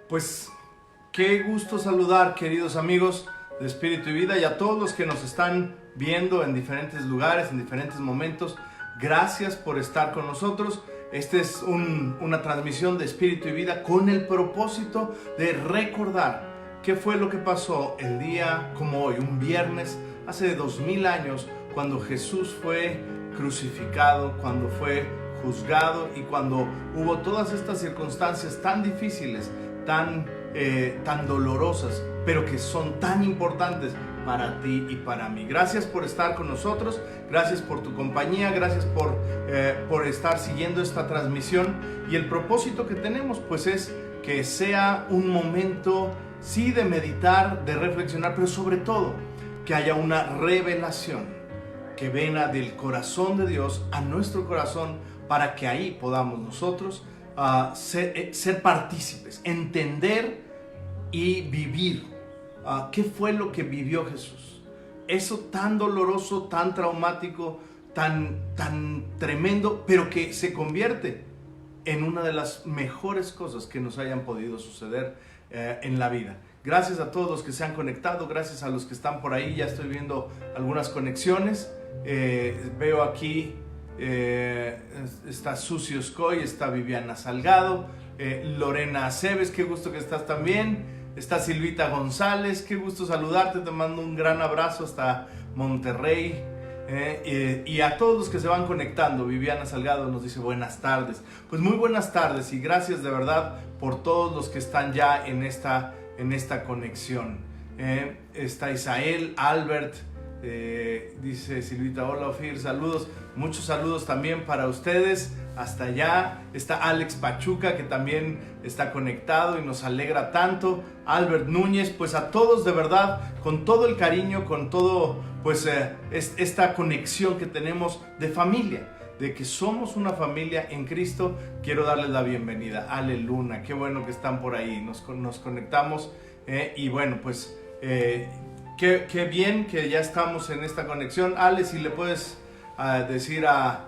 Pues qué gusto saludar, queridos amigos de Espíritu y Vida, y a todos los que nos están viendo en diferentes lugares, en diferentes momentos. Gracias por estar con nosotros. Esta es una transmisión de Espíritu y Vida con el propósito de recordar qué fue lo que pasó el día como hoy, un viernes, hace 2000 años, cuando Jesús fue crucificado, cuando fue juzgado y cuando hubo todas estas circunstancias tan difíciles, tan dolorosas, pero que son tan importantes para ti y para mí. Gracias por estar con nosotros, gracias por tu compañía, gracias por estar siguiendo esta transmisión, y el propósito que tenemos pues es que sea un momento sí de meditar, de reflexionar, pero sobre todo que haya una revelación que venga del corazón de Dios a nuestro corazón, para que ahí podamos nosotros ser partícipes, entender y vivir qué fue lo que vivió Jesús. Eso tan doloroso, tan traumático, tan tremendo, pero que se convierte en una de las mejores cosas que nos hayan podido suceder en la vida. Gracias a todos los que se han conectado, gracias a los que están por ahí. Ya estoy viendo algunas conexiones. Veo aquí está Sucio Scoy, está Viviana Salgado, Lorena Aceves, qué gusto que estás también. Está Silvita González, qué gusto saludarte, te mando un gran abrazo hasta Monterrey. Y a todos los que se van conectando, Viviana Salgado nos dice buenas tardes. Pues muy buenas tardes y gracias de verdad por todos los que están ya en esta conexión. Está Isael, Albert, dice Silvita, hola Ofir, saludos, muchos saludos también para ustedes hasta allá. Está Alex Pachuca, que también está conectado y nos alegra tanto. Albert Núñez, pues a todos de verdad, con todo el cariño, con todo pues esta conexión que tenemos de familia, de que somos una familia en Cristo, quiero darles la bienvenida. Ale Luna, qué bueno que están por ahí, nos conectamos, y bueno, pues qué bien que ya estamos en esta conexión. Ale, si le puedes decir a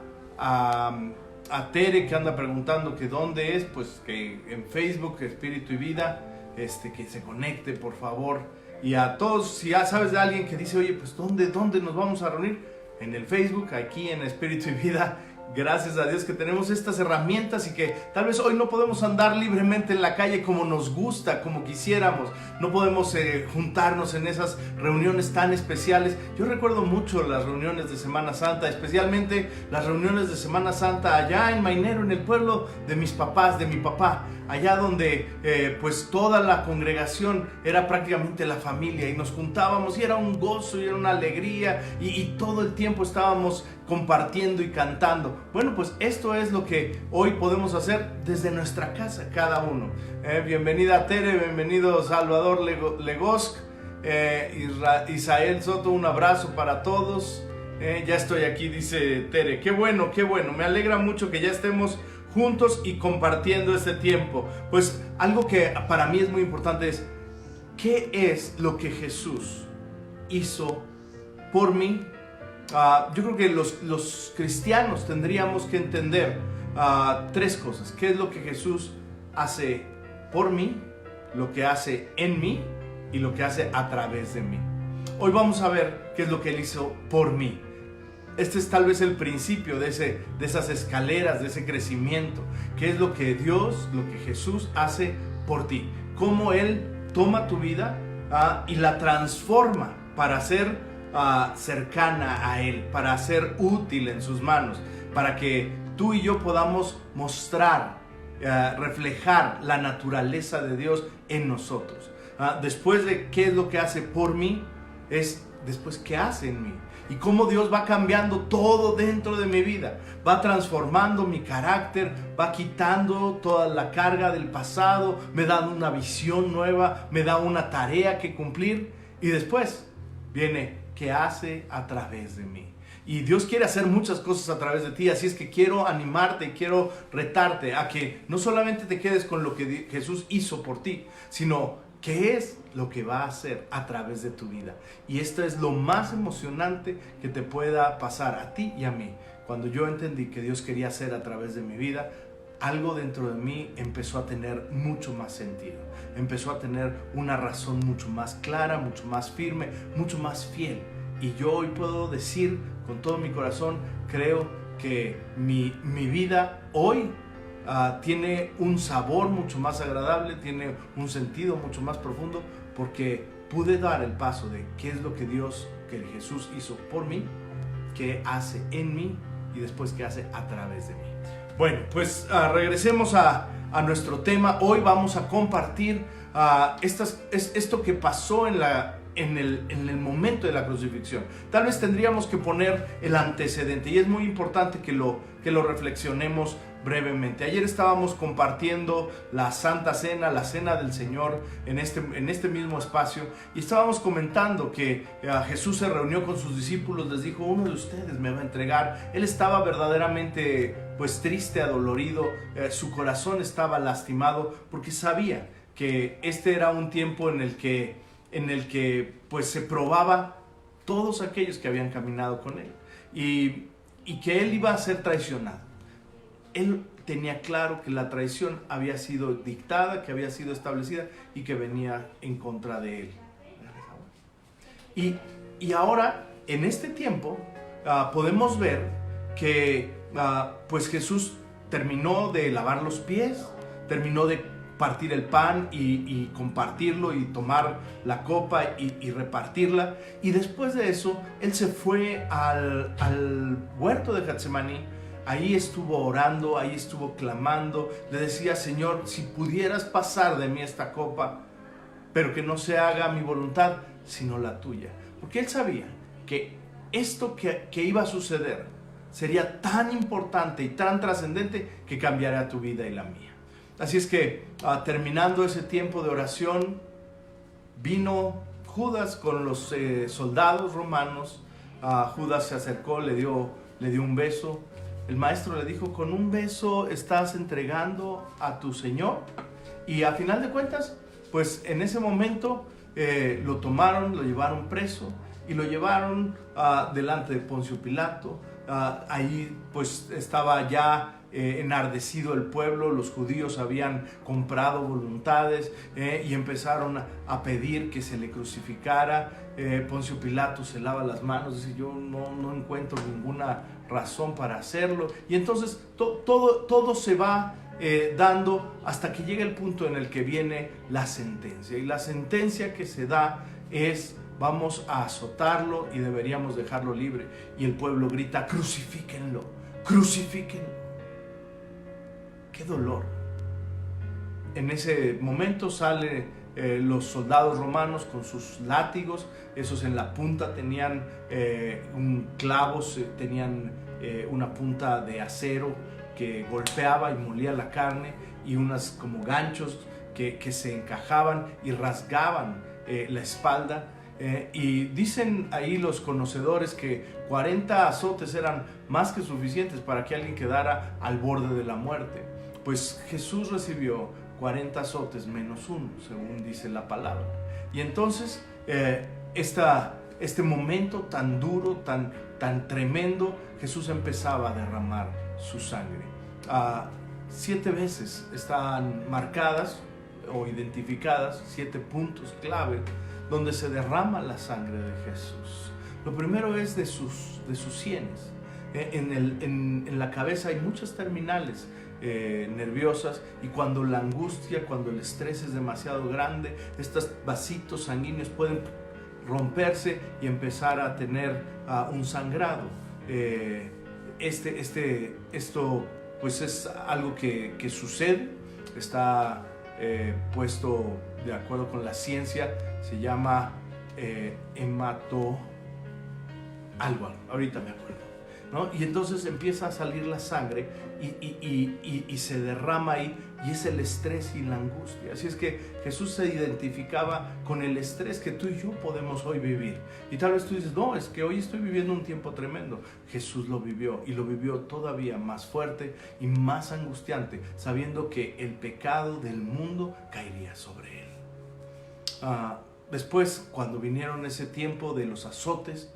Tere, que anda preguntando que dónde es, pues que en Facebook, Espíritu y Vida, que se conecte por favor. Y a todos, si ya sabes de alguien que dice, oye, pues ¿dónde nos vamos a reunir? En el Facebook, aquí en Espíritu y Vida. Gracias a Dios que tenemos estas herramientas y que tal vez hoy no podemos andar libremente en la calle como nos gusta, como quisiéramos. No podemos juntarnos en esas reuniones tan especiales. Yo recuerdo mucho las reuniones de Semana Santa, especialmente las reuniones de Semana Santa allá en Mainero, en el pueblo de mis papás, de mi papá. Allá donde pues toda la congregación era prácticamente la familia y nos juntábamos y era un gozo y era una alegría y todo el tiempo estábamos compartiendo y cantando. Bueno, pues esto es lo que hoy podemos hacer desde nuestra casa, cada uno. Bienvenida Tere, bienvenido Salvador Legosk, Isael Soto, un abrazo para todos. Ya estoy aquí, dice Tere. Qué bueno, me alegra mucho que ya estemos juntos y compartiendo este tiempo. Pues algo que para mí es muy importante es, ¿qué es lo que Jesús hizo por mí? Yo creo que los cristianos tendríamos que entender tres cosas. ¿Qué es lo que Jesús hace por mí? Lo que hace en mí y lo que hace a través de mí. Hoy vamos a ver qué es lo que Él hizo por mí. Este es tal vez el principio de esas escaleras, de ese crecimiento. ¿Qué es lo que Dios, lo que Jesús hace por ti? Cómo Él toma tu vida y la transforma para ser cercana a Él, para ser útil en sus manos, para que tú y yo podamos mostrar, reflejar la naturaleza de Dios en nosotros. Después de qué es lo que hace por mí, es después qué hace en mí. Y cómo Dios va cambiando todo dentro de mi vida, va transformando mi carácter, va quitando toda la carga del pasado, me da una visión nueva, me da una tarea que cumplir. Y después viene qué hace a través de mí. Y Dios quiere hacer muchas cosas a través de ti, así es que quiero animarte y quiero retarte a que no solamente te quedes con lo que Jesús hizo por ti, sino qué es lo que va a hacer a través de tu vida. Y esto es lo más emocionante que te pueda pasar a ti y a mí. Cuando yo entendí que Dios quería hacer a través de mi vida algo dentro de mí empezó a tener mucho más sentido, empezó a tener una razón mucho más clara, mucho más firme, mucho más fiel. Y yo hoy puedo decir con todo mi corazón, creo que mi vida hoy tiene un sabor mucho más agradable, tiene un sentido mucho más profundo, porque pude dar el paso de qué es lo que Dios, que Jesús hizo por mí, qué hace en mí y después qué hace a través de mí. Bueno, pues regresemos a nuestro tema. Hoy vamos a compartir esto que pasó en el momento de la crucifixión. Tal vez tendríamos que poner el antecedente y es muy importante que lo reflexionemos brevemente. Ayer estábamos compartiendo la Santa Cena, la Cena del Señor en este mismo espacio, y estábamos comentando que Jesús se reunió con sus discípulos, les dijo: uno de ustedes me va a entregar. Él estaba verdaderamente pues triste, adolorido, su corazón estaba lastimado porque sabía que este era un tiempo en el que pues se probaba todos aquellos que habían caminado con él y que él iba a ser traicionado. Él tenía claro que la traición había sido dictada, que había sido establecida y que venía en contra de él. Y ahora, en este tiempo, podemos ver que pues Jesús terminó de lavar los pies, terminó de partir el pan y compartirlo y tomar la copa y repartirla. Y después de eso, él se fue al huerto de Getsemaní. Ahí estuvo orando, ahí estuvo clamando. Le decía: Señor, si pudieras pasar de mí esta copa, pero que no se haga mi voluntad, sino la tuya. Porque él sabía que esto que iba a suceder sería tan importante y tan trascendente que cambiaría tu vida y la mía. Así es que terminando ese tiempo de oración, vino Judas con los soldados romanos. Judas se acercó, le dio un beso. El maestro le dijo: con un beso estás entregando a tu Señor. Y a final de cuentas, pues en ese momento lo tomaron, lo llevaron preso y lo llevaron delante de Poncio Pilato. Ahí pues estaba ya enardecido el pueblo. Los judíos habían comprado voluntades y empezaron a pedir que se le crucificara. Poncio Pilato se lava las manos, dice: yo no encuentro ninguna razón para hacerlo. Y entonces todo se va dando hasta que llega el punto en el que viene la sentencia. Y la sentencia que se da es: vamos a azotarlo y deberíamos dejarlo libre. Y el pueblo grita: crucifíquenlo, crucifíquenlo. ¡Qué dolor! En ese momento salen los soldados romanos con sus látigos. Esos en la punta tenían clavos, tenían una punta de acero que golpeaba y molía la carne, y unas como ganchos que se encajaban y rasgaban la espalda. Y dicen ahí los conocedores que 40 azotes eran más que suficientes para que alguien quedara al borde de la muerte. Pues Jesús recibió 40 azotes menos uno, según dice la palabra. Y entonces este momento tan duro, tan tremendo, Jesús empezaba a derramar su sangre. 7 veces están marcadas o identificadas, 7 puntos clave donde se derrama la sangre de Jesús. Lo primero es de sus sienes. En la cabeza hay muchas terminales nerviosas, y cuando la angustia, cuando el estrés es demasiado grande, estos vasitos sanguíneos pueden romperse y empezar a tener un sangrado. Esto pues es algo que sucede, está puesto de acuerdo con la ciencia, se llama hemato algo, ahorita me acuerdo, ¿no? Y entonces empieza a salir la sangre y se derrama ahí, y es el estrés y la angustia. Así es que Jesús se identificaba con el estrés que tú y yo podemos hoy vivir. Y tal vez tú dices: no, es que hoy estoy viviendo un tiempo tremendo. Jesús lo vivió, y lo vivió todavía más fuerte y más angustiante, sabiendo que el pecado del mundo caería sobre él. Después, cuando vinieron ese tiempo de los azotes,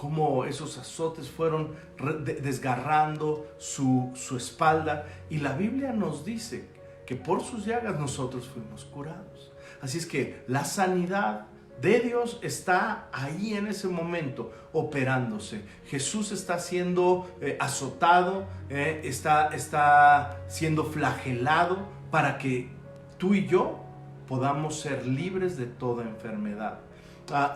cómo esos azotes fueron desgarrando su espalda. Y la Biblia nos dice que por sus llagas nosotros fuimos curados. Así es que la sanidad de Dios está ahí en ese momento operándose. Jesús está siendo azotado, está siendo flagelado para que tú y yo podamos ser libres de toda enfermedad.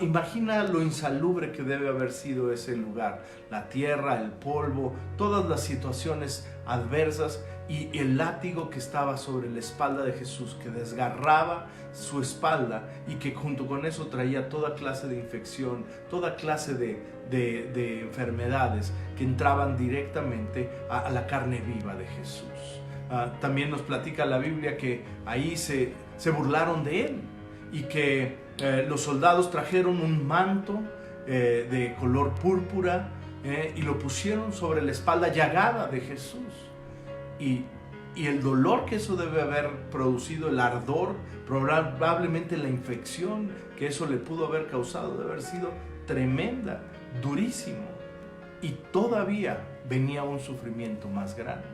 Imagina lo insalubre que debe haber sido ese lugar, la tierra, el polvo, todas las situaciones adversas y el látigo que estaba sobre la espalda de Jesús, que desgarraba su espalda y que junto con eso traía toda clase de infección, toda clase de enfermedades que entraban directamente a la carne viva de Jesús. También nos platica la Biblia que ahí se burlaron de él y que los soldados trajeron un manto de color púrpura y lo pusieron sobre la espalda llagada de Jesús. Y el dolor que eso debe haber producido, el ardor, probablemente la infección que eso le pudo haber causado, debe haber sido tremenda, durísimo. Y todavía venía un sufrimiento más grande.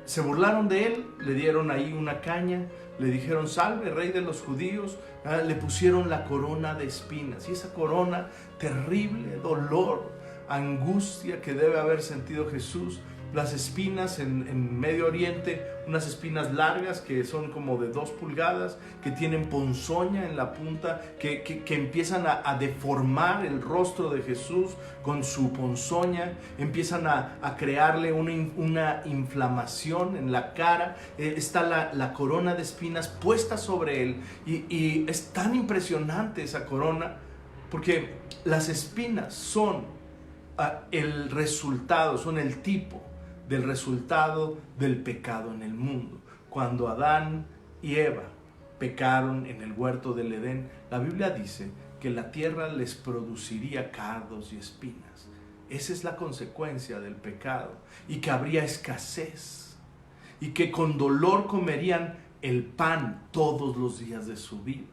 Se burlaron de él, le dieron ahí una caña, le dijeron: salve, rey de los judíos. Le pusieron la corona de espinas, y esa corona, terrible dolor, angustia que debe haber sentido Jesús. Las espinas en Medio Oriente, unas espinas largas que son como de 2 pulgadas, que tienen ponzoña en la punta, que empiezan a deformar el rostro de Jesús con su ponzoña, empiezan a crearle una inflamación en la cara. Está la corona de espinas puesta sobre él, y es tan impresionante esa corona, porque las espinas son el resultado, son el tipo del resultado del pecado en el mundo. Cuando Adán y Eva pecaron en el huerto del Edén, la Biblia dice que la tierra les produciría cardos y espinas. Esa es la consecuencia del pecado, y que habría escasez, y que con dolor comerían el pan todos los días de su vida.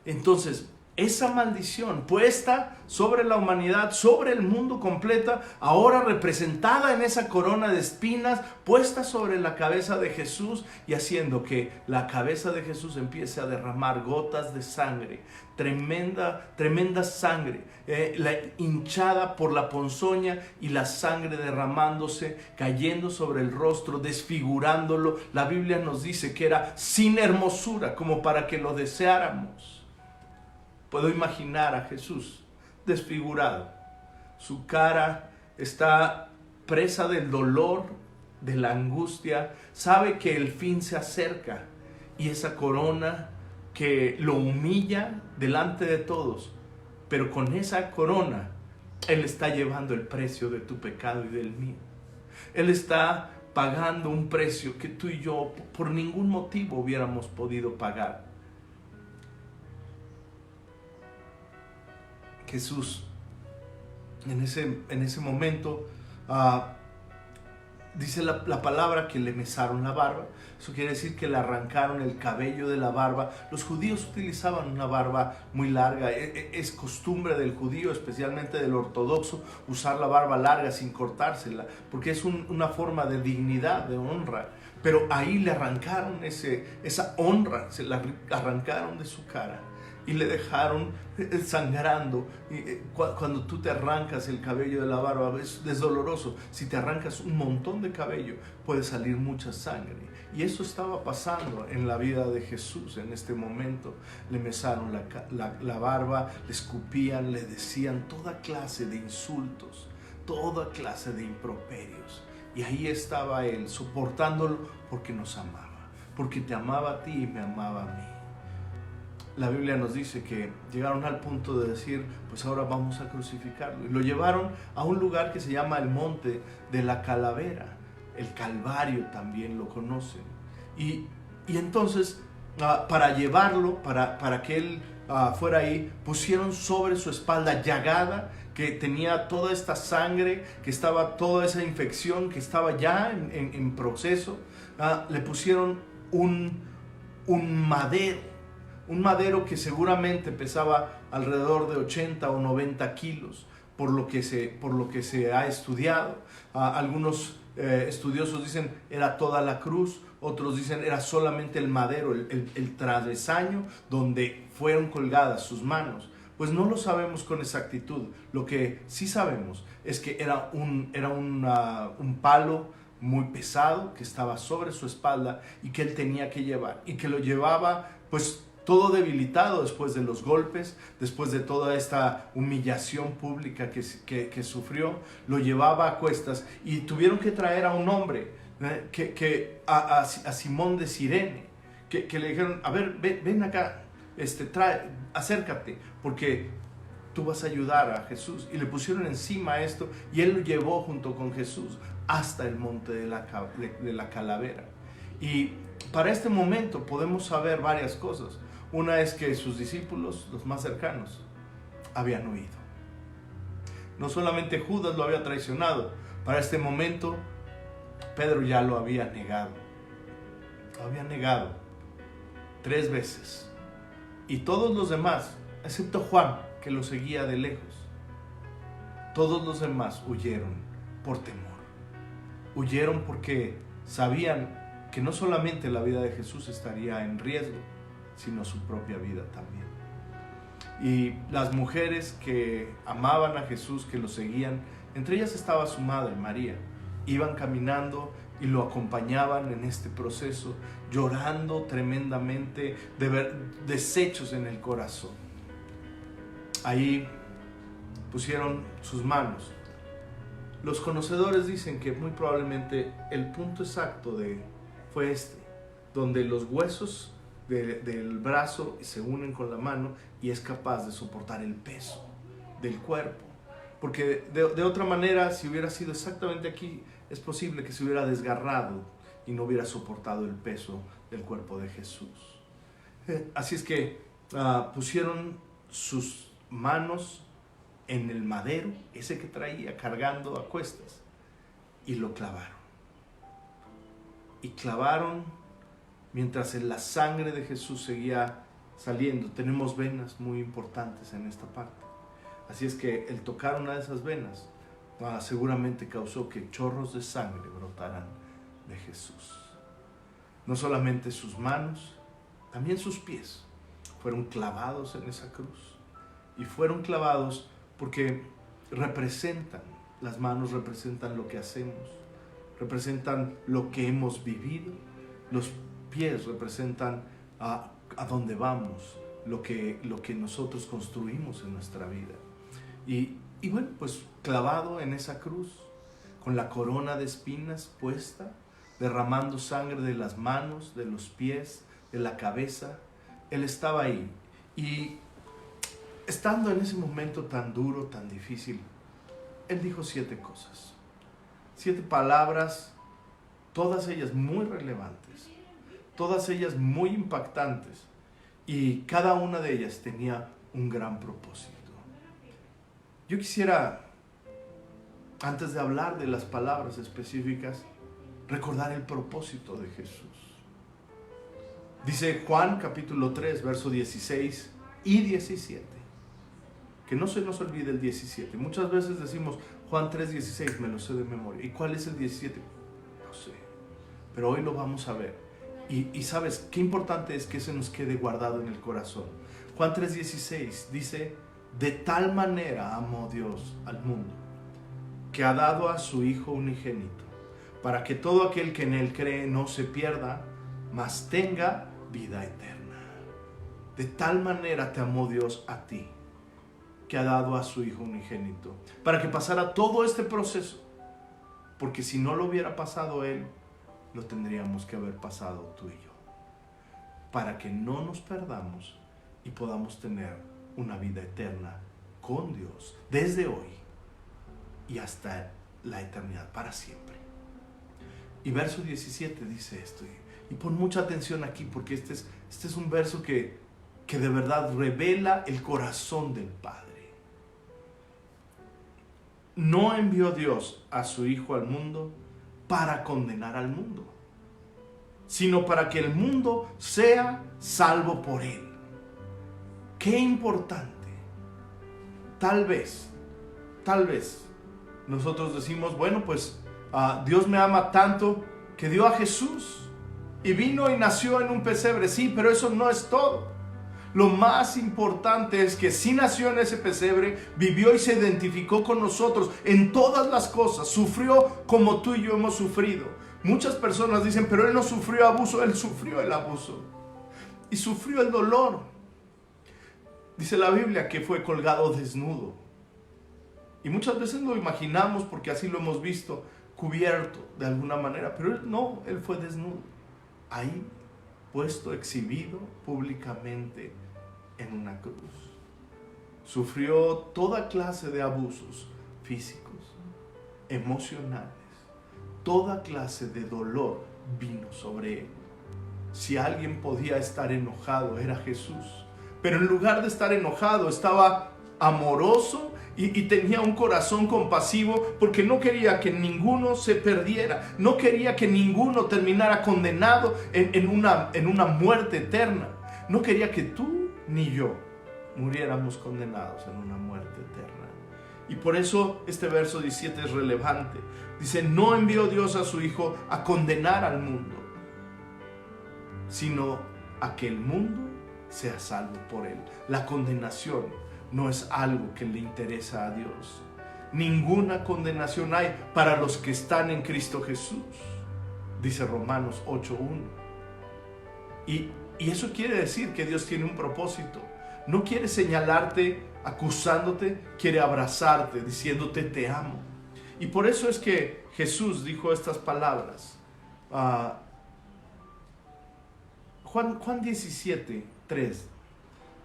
Entonces, esa maldición puesta sobre la humanidad, sobre el mundo completa, ahora representada en esa corona de espinas, puesta sobre la cabeza de Jesús, y haciendo que la cabeza de Jesús empiece a derramar gotas de sangre, tremenda sangre, hinchada por la ponzoña, y la sangre derramándose, cayendo sobre el rostro, desfigurándolo. La Biblia nos dice que era sin hermosura, como para que lo deseáramos. Puedo imaginar a Jesús desfigurado. Su cara está presa del dolor, de la angustia. Sabe que el fin se acerca, y esa corona que lo humilla delante de todos. Pero con esa corona Él está llevando el precio de tu pecado y del mío. Él está pagando un precio que tú y yo por ningún motivo hubiéramos podido pagar. Jesús, en ese momento, dice la palabra que le mesaron la barba. Eso quiere decir que le arrancaron el cabello de la barba. Los judíos utilizaban una barba muy larga. Es costumbre del judío, especialmente del ortodoxo, usar la barba larga sin cortársela, porque es una forma de dignidad, de honra. Pero ahí le arrancaron esa honra, se la arrancaron de su cara y le dejaron sangrando. Cuando tú te arrancas el cabello de la barba es doloroso. Si te arrancas un montón de cabello, puede salir mucha sangre. Y eso estaba pasando en la vida de Jesús en este momento. Le mesaron la barba, le escupían, le decían toda clase de insultos, toda clase de improperios. Y ahí estaba Él, soportándolo porque nos amaba, porque te amaba a ti y me amaba a mí. La Biblia nos dice que llegaron al punto de decir: pues ahora vamos a crucificarlo. Y lo llevaron a un lugar que se llama el Monte de la Calavera. El Calvario también lo conocen. Y entonces, para llevarlo, para que él fuera ahí, pusieron sobre su espalda llagada, que tenía toda esta sangre, que estaba toda esa infección, que estaba ya en proceso. Le pusieron un madero que seguramente pesaba alrededor de 80 o 90 kilos, por lo que se ha estudiado. Algunos estudiosos dicen era toda la cruz, otros dicen era solamente el madero, el travesaño donde fueron colgadas sus manos. Pues no lo sabemos con exactitud. Lo que sí sabemos es que era un palo muy pesado que estaba sobre su espalda y que él tenía que llevar, y que lo llevaba pues todo debilitado después de los golpes, después de toda esta humillación pública que sufrió. Lo llevaba a cuestas y tuvieron que traer a un hombre, a Simón de Cirene, que le dijeron, a ver, ven acá, acércate, porque tú vas a ayudar a Jesús. Y le pusieron encima esto y él lo llevó junto con Jesús hasta el monte de la calavera. Y para este momento podemos saber varias cosas. Una es que sus discípulos, los más cercanos, habían huido. No solamente Judas lo había traicionado, para este momento Pedro ya lo había negado. Lo había negado 3 veces. Y todos los demás, excepto Juan, que lo seguía de lejos, todos los demás huyeron por temor. Huyeron porque sabían que no solamente la vida de Jesús estaría en riesgo, sino su propia vida también. Y las mujeres que amaban a Jesús, que lo seguían, entre ellas estaba su madre, María, iban caminando y lo acompañaban en este proceso, llorando tremendamente, de ver deshechos en el corazón. Ahí pusieron sus manos. Los conocedores dicen que muy probablemente el punto exacto fue donde los huesos del brazo se unen con la mano y es capaz de soportar el peso del cuerpo. Porque de otra manera, si hubiera sido exactamente aquí, es posible que se hubiera desgarrado y no hubiera soportado el peso del cuerpo de Jesús. Así es que pusieron sus manos en el madero, ese que traía cargando a cuestas, y lo clavaron. Y clavaron mientras la sangre de Jesús seguía saliendo. Tenemos venas muy importantes en esta parte. Así es que el tocar una de esas venas seguramente causó que chorros de sangre brotaran de Jesús. No solamente sus manos, también sus pies fueron clavados en esa cruz. Y fueron clavados porque las manos representan lo que hacemos, representan lo que hemos vivido. Los pies representan a dónde vamos, lo que nosotros construimos en nuestra vida. Y bueno, pues clavado en esa cruz, con la corona de espinas puesta, derramando sangre de las manos, de los pies, de la cabeza, él estaba ahí. Y estando en ese momento tan duro, tan difícil, él dijo 7 cosas, 7 palabras, todas ellas muy relevantes, todas ellas muy impactantes, y cada una de ellas tenía un gran propósito. Yo quisiera, antes de hablar de las palabras específicas, recordar el propósito de Jesús. Dice Juan capítulo 3, verso 16 y 17. Que no se nos olvide el 17. Muchas veces decimos Juan 3:16, me lo sé de memoria. ¿Y cuál es el 17? No sé. Pero hoy lo vamos a ver. Y sabes, qué importante es que se nos quede guardado en el corazón. Juan 3:16 dice, de tal manera amó Dios al mundo, que ha dado a su Hijo unigénito, para que todo aquel que en él cree no se pierda, mas tenga vida eterna. De tal manera te amó Dios a ti, que ha dado a su Hijo unigénito, para que pasara todo este proceso, porque si no lo hubiera pasado Él, lo tendríamos que haber pasado tú y yo, para que no nos perdamos y podamos tener una vida eterna con Dios, desde hoy y hasta la eternidad, para siempre. Y verso 17 dice esto, y pon mucha atención aquí, porque este es un verso que de verdad revela el corazón del Padre. No envió Dios a su Hijo al mundo para condenar al mundo, sino para que el mundo sea salvo por Él. Qué importante tal vez, nosotros decimos, bueno, pues Dios me ama tanto que dio a Jesús y vino y nació en un pesebre. Sí, pero eso no es todo. Lo más importante es que sí nació en ese pesebre, vivió y se identificó con nosotros en todas las cosas, sufrió como tú y yo hemos sufrido. Muchas personas dicen, pero Él no sufrió abuso. Él sufrió el abuso y sufrió el dolor. Dice la Biblia que fue colgado desnudo. Y muchas veces lo imaginamos porque así lo hemos visto, cubierto de alguna manera, pero Él fue desnudo. Ahí, puesto, exhibido públicamente en una cruz. Sufrió toda clase de abusos físicos, emocionales, toda clase de dolor vino sobre Él. Si alguien podía estar enojado, era Jesús. Pero en lugar de estar enojado, estaba amoroso y tenía un corazón compasivo, porque no quería que ninguno se perdiera, no quería que ninguno terminara condenado en una muerte eterna. No quería que tú ni yo muriéramos condenados en una muerte eterna. Y por eso este verso 17 es relevante. Dice, no envió Dios a su Hijo a condenar al mundo, sino a que el mundo sea salvo por Él. La condenación no es algo que le interesa a Dios. Ninguna condenación hay para los que están en Cristo Jesús, dice Romanos 8:1. Y eso quiere decir que Dios tiene un propósito. No quiere señalarte, acusándote, quiere abrazarte, diciéndote te amo. Y por eso es que Jesús dijo estas palabras. Juan 17:3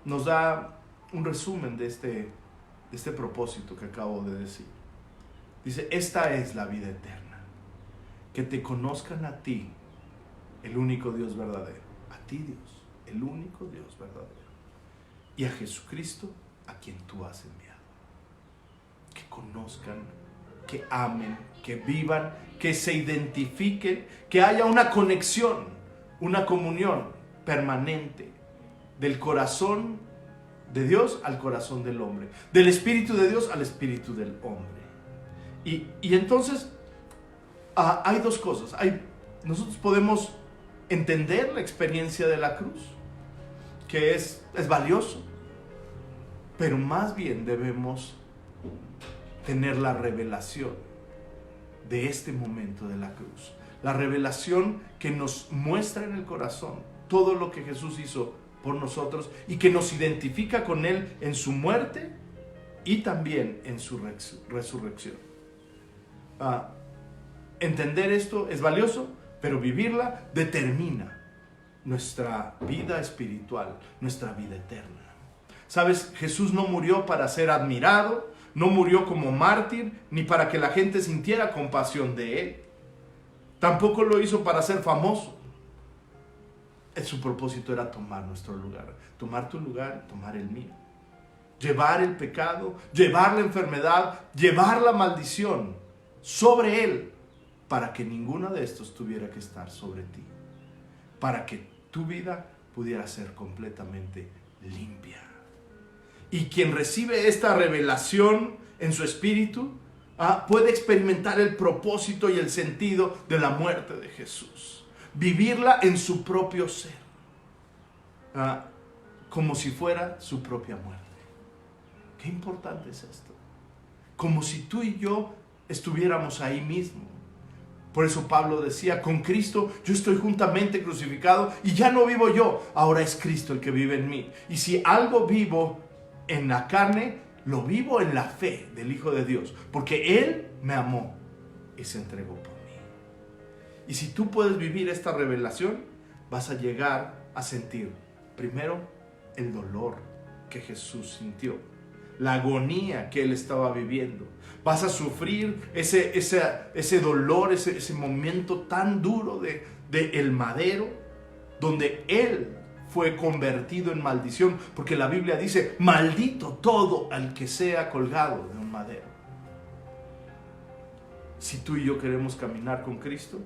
nos da un resumen de este propósito que acabo de decir. Dice, esta es la vida eterna, que te conozcan a ti, el único Dios verdadero, a ti Dios, el único Dios verdadero, y a Jesucristo, a quien tú has enviado. Que conozcan, que amen, que vivan, que se identifiquen, que haya una conexión, una comunión permanente del corazón de Dios al corazón del hombre, del Espíritu de Dios al Espíritu del hombre. Y entonces hay dos cosas. Nosotros podemos entender la experiencia de la cruz, que es valioso, pero más bien debemos tener la revelación de este momento de la cruz, la revelación que nos muestra en el corazón todo lo que Jesús hizo por nosotros y que nos identifica con Él en su muerte y también en su resurrección. Entender esto es valioso, pero vivirla determina nuestra vida espiritual, nuestra vida eterna. ¿Sabes? Jesús no murió para ser admirado, no murió como mártir, ni para que la gente sintiera compasión de Él. Tampoco lo hizo para ser famoso. Su propósito era tomar nuestro lugar, tomar tu lugar, tomar el mío. Llevar el pecado, llevar la enfermedad, llevar la maldición sobre Él, para que ninguno de estos tuviera que estar sobre ti, para que tu vida pudiera ser completamente limpia. Y quien recibe esta revelación en su espíritu, puede experimentar el propósito y el sentido de la muerte de Jesús. Vivirla en su propio ser, como si fuera su propia muerte. Qué importante es esto. Como si tú y yo estuviéramos ahí mismo. Por eso Pablo decía, con Cristo yo estoy juntamente crucificado y ya no vivo yo, ahora es Cristo el que vive en mí. Y si algo vivo en la carne, lo vivo en la fe del Hijo de Dios, porque Él me amó y se entregó por mí. Y si tú puedes vivir esta revelación, vas a llegar a sentir primero el dolor que Jesús sintió, la agonía que Él estaba viviendo. Vas a sufrir ese dolor, ese momento tan duro de el madero, donde Él fue convertido en maldición, porque la Biblia dice, maldito todo al que sea colgado de un madero. Si tú y yo queremos caminar con Cristo,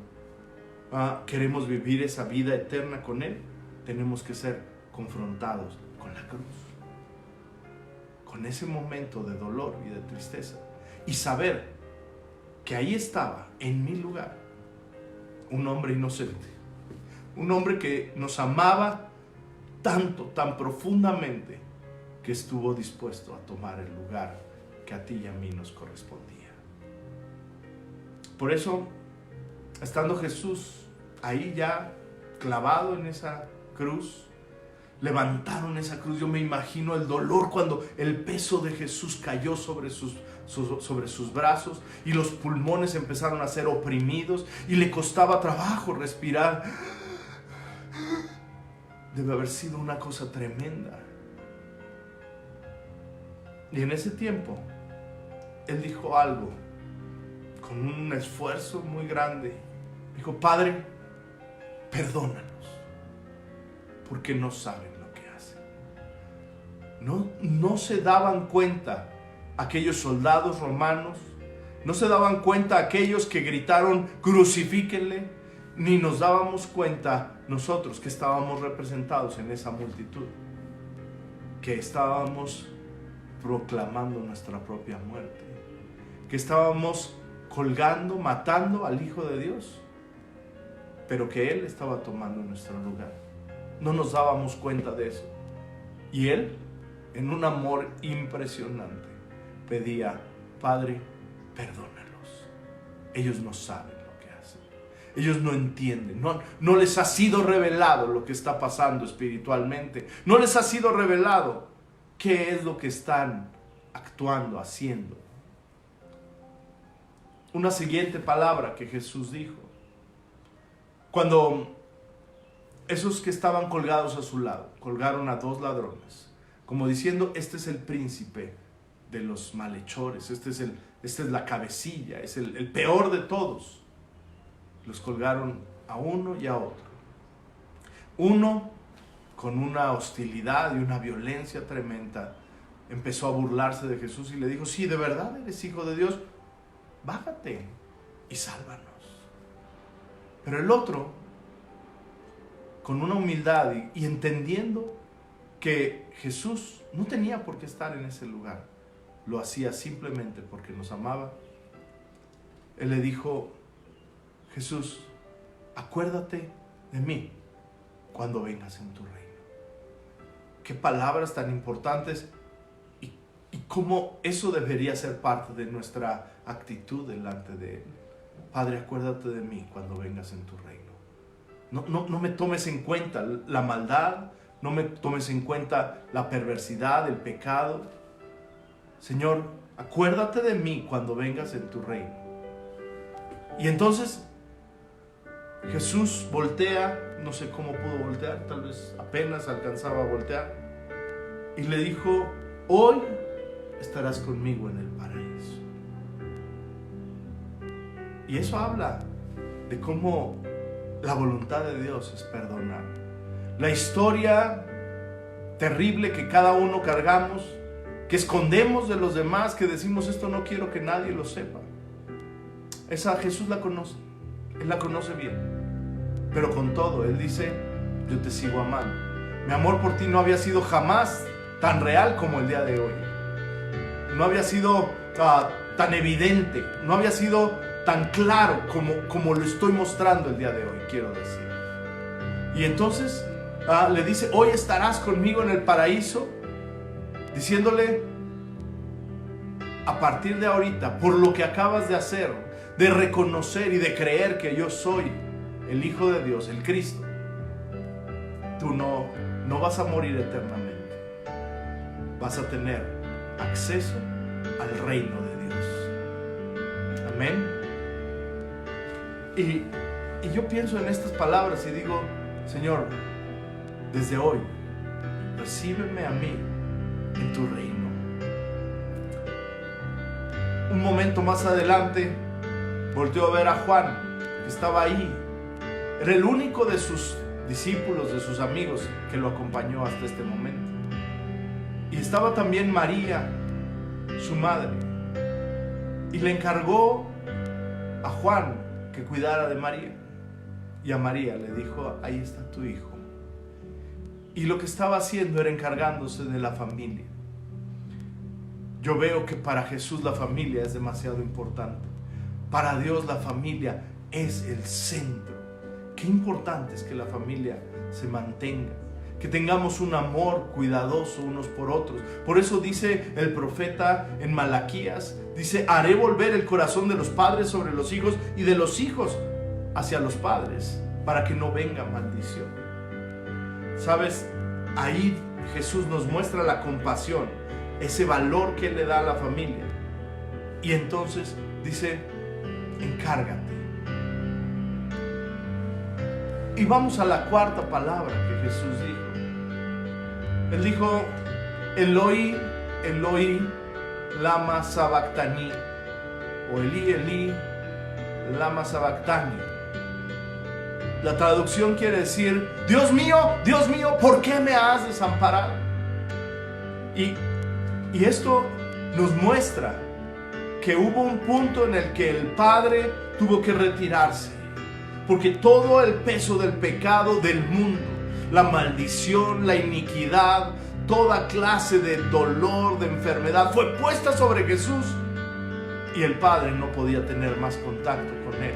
queremos vivir esa vida eterna con Él, tenemos que ser confrontados con la cruz. con ese momento de dolor y de tristeza, y saber que ahí estaba, en mi lugar, un hombre inocente, un hombre que nos amaba tanto, tan profundamente, que estuvo dispuesto a tomar el lugar que a ti y a mí nos correspondía. Por eso, estando Jesús ahí ya clavado en esa cruz, levantaron esa cruz. Yo me imagino el dolor cuando el peso de Jesús cayó sobre sus brazos y los pulmones empezaron a ser oprimidos y le costaba trabajo respirar. Debe haber sido una cosa tremenda. Y en ese tiempo, Él dijo algo con un esfuerzo muy grande. Dijo: Padre, perdónanos, porque no saben lo que hacen. No se daban cuenta aquellos soldados romanos, no se daban cuenta aquellos que gritaron: crucifíquenle, ni nos dábamos cuenta nosotros que estábamos representados en esa multitud, que estábamos proclamando nuestra propia muerte, que estábamos colgando, matando al Hijo de Dios, pero que Él estaba tomando nuestro lugar. No nos dábamos cuenta de eso. Y Él, en un amor impresionante, pedía: Padre, perdónalos. Ellos no saben lo que hacen. Ellos no entienden. No les ha sido revelado lo que está pasando espiritualmente. No les ha sido revelado qué es lo que están actuando, haciendo. Una siguiente palabra que Jesús dijo: cuando esos que estaban colgados a su lado colgaron a 2 ladrones, como diciendo: este es el príncipe de los malhechores, esta es la cabecilla, es el peor de todos. Los colgaron a uno y a otro. Uno, con una hostilidad y una violencia tremenda, empezó a burlarse de Jesús y le dijo: si de verdad eres Hijo de Dios, bájate y sálvanos. Pero el otro, con una humildad y entendiendo que Jesús no tenía por qué estar en ese lugar, lo hacía simplemente porque nos amaba, Él le dijo: Jesús, acuérdate de mí cuando vengas en tu reino. Qué palabras tan importantes, y cómo eso debería ser parte de nuestra actitud delante de Él. Padre, acuérdate de mí cuando vengas en tu reino. No me tomes en cuenta la maldad, no me tomes en cuenta la perversidad, el pecado. Señor, acuérdate de mí cuando vengas en tu reino. Y entonces Jesús voltea, no sé cómo pudo voltear, tal vez apenas alcanzaba a voltear, y le dijo: hoy estarás conmigo en el paraíso. Y eso habla de cómo la voluntad de Dios es perdonar. La historia terrible que cada uno cargamos, que escondemos de los demás, que decimos: esto no quiero que nadie lo sepa. Esa Jesús la conoce, Él la conoce bien. Pero con todo, Él dice: yo te sigo amando. Mi amor por ti no había sido jamás tan real como el día de hoy. No había sido tan evidente, no había sido tan claro como lo estoy mostrando el día de hoy, quiero decir. Y entonces le dice: hoy estarás conmigo en el paraíso, diciéndole: a partir de ahorita, por lo que acabas de hacer, de reconocer y de creer que yo soy el Hijo de Dios, el Cristo, tú no vas a morir eternamente. Vas a tener acceso al reino de Dios. Amén. Y yo pienso en estas palabras y digo: Señor, desde hoy, recíbeme a mí en tu reino. Un momento más adelante, volteó a ver a Juan, que estaba ahí. Era el único de sus discípulos, de sus amigos, que lo acompañó hasta este momento. Y estaba también María, su madre. Y le encargó a Juan que cuidara de María. Y a María le dijo: ahí está tu hijo. Y lo que estaba haciendo era encargándose de la familia. yo veo que para Jesús la familia es demasiado importante. Para Dios la familia es el centro. Qué importante es que la familia se mantenga, que tengamos un amor cuidadoso unos por otros. Por eso dice el profeta en Malaquías, dice: haré volver el corazón de los padres sobre los hijos y de los hijos hacia los padres, para que no venga maldición. ¿Sabes? Ahí Jesús nos muestra la compasión, ese valor que Él le da a la familia. Y entonces dice: encárgate. Y vamos a la cuarta palabra que Jesús dijo. Él dijo: Eloi, Eloi, lama sabactani, o Eli, Eli, lama sabactani. La traducción quiere decir: Dios mío, ¿por qué me has desamparado? Y esto nos muestra que hubo un punto en el que el Padre tuvo que retirarse, porque todo el peso del pecado del mundo, la maldición, la iniquidad, toda clase de dolor, de enfermedad fue puesta sobre Jesús, y el Padre no podía tener más contacto con Él.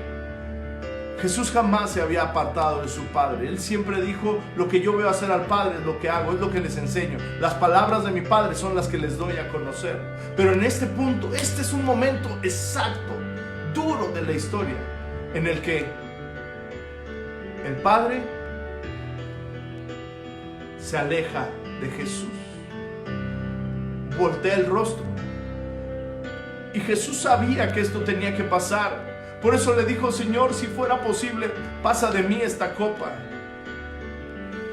Jesús jamás se había apartado de su Padre. Él siempre dijo: lo que yo veo hacer al Padre es lo que hago, es lo que les enseño. Las palabras de mi Padre son las que les doy a conocer. Pero en este punto, este es un momento exacto, duro de la historia, en el que el Padre se aleja de Jesús, voltea el rostro. Y Jesús sabía que esto tenía que pasar. Por eso le dijo: Señor, si fuera posible, pasa de mí esta copa.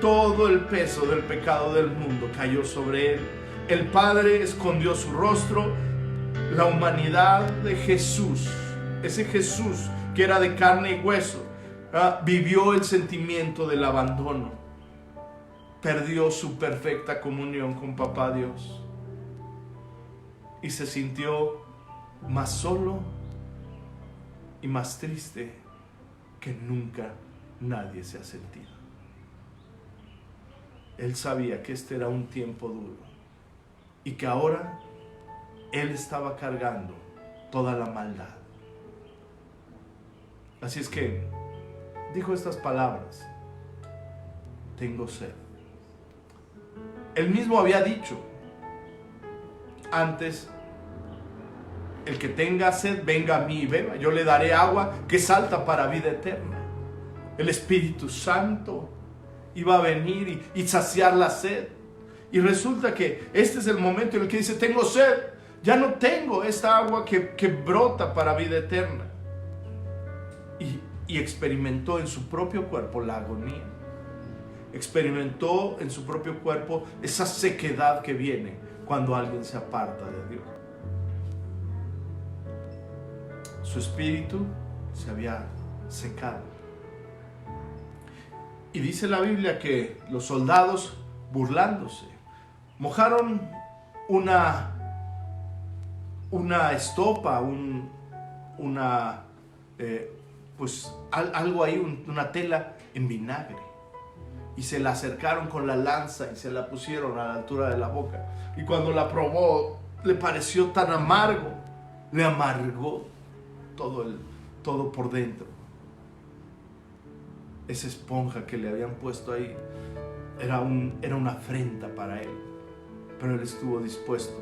Todo el peso del pecado del mundo cayó sobre Él. El Padre escondió su rostro. La humanidad de Jesús, ese Jesús que era de carne y hueso, vivió el sentimiento del abandono. Perdió su perfecta comunión con Papá Dios y se sintió más solo y más triste que nunca nadie se ha sentido. Él sabía que este era un tiempo duro y que ahora Él estaba cargando toda la maldad. Así es que dijo estas palabras: tengo sed. Él mismo había dicho antes: el que tenga sed, venga a mí y beba. Yo le daré agua que salta para vida eterna. El Espíritu Santo iba a venir y saciar la sed. Y resulta que este es el momento en el que dice: tengo sed. Ya no tengo esta agua que brota para vida eterna. Y experimentó en su propio cuerpo la agonía. Experimentó en su propio cuerpo esa sequedad que viene cuando alguien se aparta de Dios. Su espíritu se había secado. Y dice la Biblia que los soldados, burlándose, mojaron una estopa, algo ahí, una tela en vinagre, y se la acercaron con la lanza y se la pusieron a la altura de la boca. Y cuando la probó, le pareció tan amargo, le amargó todo por dentro. Esa esponja que le habían puesto ahí era una afrenta para él, pero él estuvo dispuesto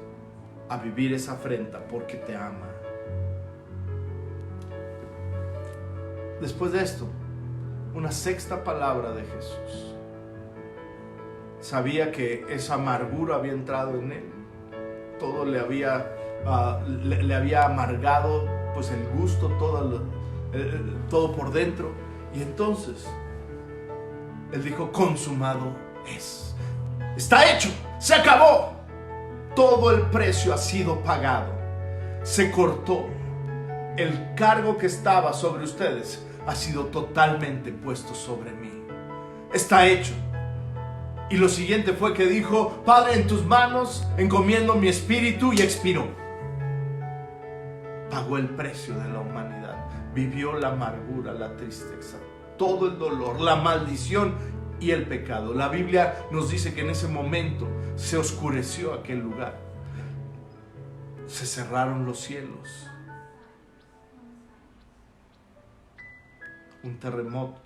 a vivir esa afrenta porque te ama. Después de esto, una sexta palabra de Jesús. Sabía que esa amargura había entrado en él. Todo le había amargado, pues el gusto, todo por dentro. Y entonces él dijo: consumado es. Está hecho, se acabó. Todo el precio ha sido pagado. Se cortó. El cargo que estaba sobre ustedes ha sido totalmente puesto sobre mí. Está hecho. Y lo siguiente fue que dijo: Padre, en tus manos encomiendo mi espíritu, y expiró. Pagó el precio de la humanidad. Vivió la amargura, la tristeza, todo el dolor, la maldición y el pecado. La Biblia nos dice que en ese momento se oscureció aquel lugar. se cerraron los cielos. Un terremoto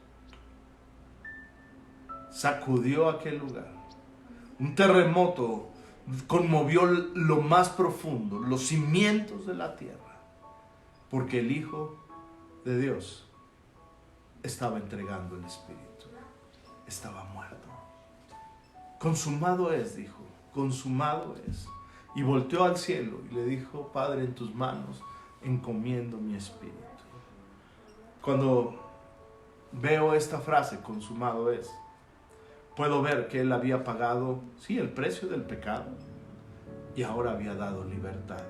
sacudió aquel lugar. Un terremoto conmovió lo más profundo, los cimientos de la tierra, porque el Hijo de Dios estaba entregando el Espíritu. Estaba muerto. Consumado es, dijo, consumado es. Y volteó al cielo y le dijo: Padre, en tus manos encomiendo mi espíritu. Cuando veo esta frase, consumado es, puedo ver que Él había pagado, sí, el precio del pecado, y ahora había dado libertad.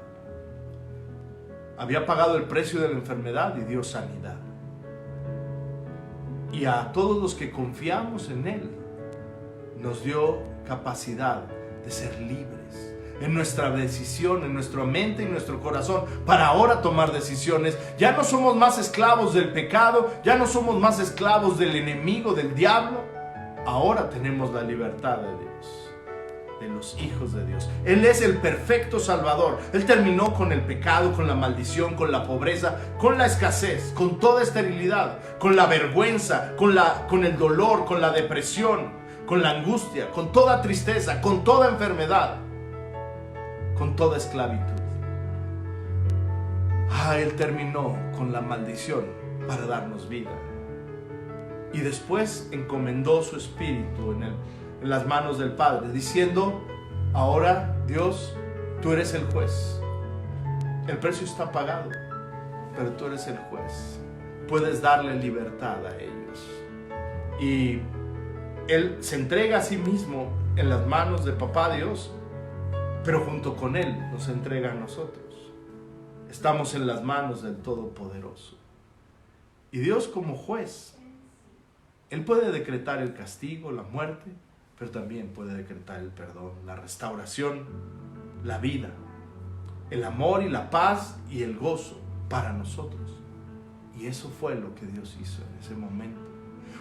Había pagado el precio de la enfermedad y dio sanidad. Y a todos los que confiamos en Él, nos dio capacidad de ser libres en nuestra decisión, en nuestra mente y en nuestro corazón, para ahora tomar decisiones. Ya no somos más esclavos del pecado, ya no somos más esclavos del enemigo, del diablo. Ahora tenemos la libertad de Dios, de los hijos de Dios. Él es el perfecto Salvador. Él terminó con el pecado, con la maldición, con la pobreza, con la escasez, con toda esterilidad, con la vergüenza, con el dolor, con la depresión, con la angustia, con toda tristeza, con toda enfermedad, con toda esclavitud. Él terminó con la maldición para darnos vida. Y después encomendó su espíritu en las manos del Padre, diciendo: ahora, Dios, tú eres el juez. El precio está pagado, pero tú eres el juez. Puedes darle libertad a ellos. Y Él se entrega a sí mismo en las manos de Papá Dios, pero junto con Él nos entrega a nosotros. Estamos en las manos del Todopoderoso. Y Dios, como juez, Él puede decretar el castigo, la muerte, pero también puede decretar el perdón, la restauración, la vida, el amor y la paz y el gozo para nosotros. Y eso fue lo que Dios hizo en ese momento.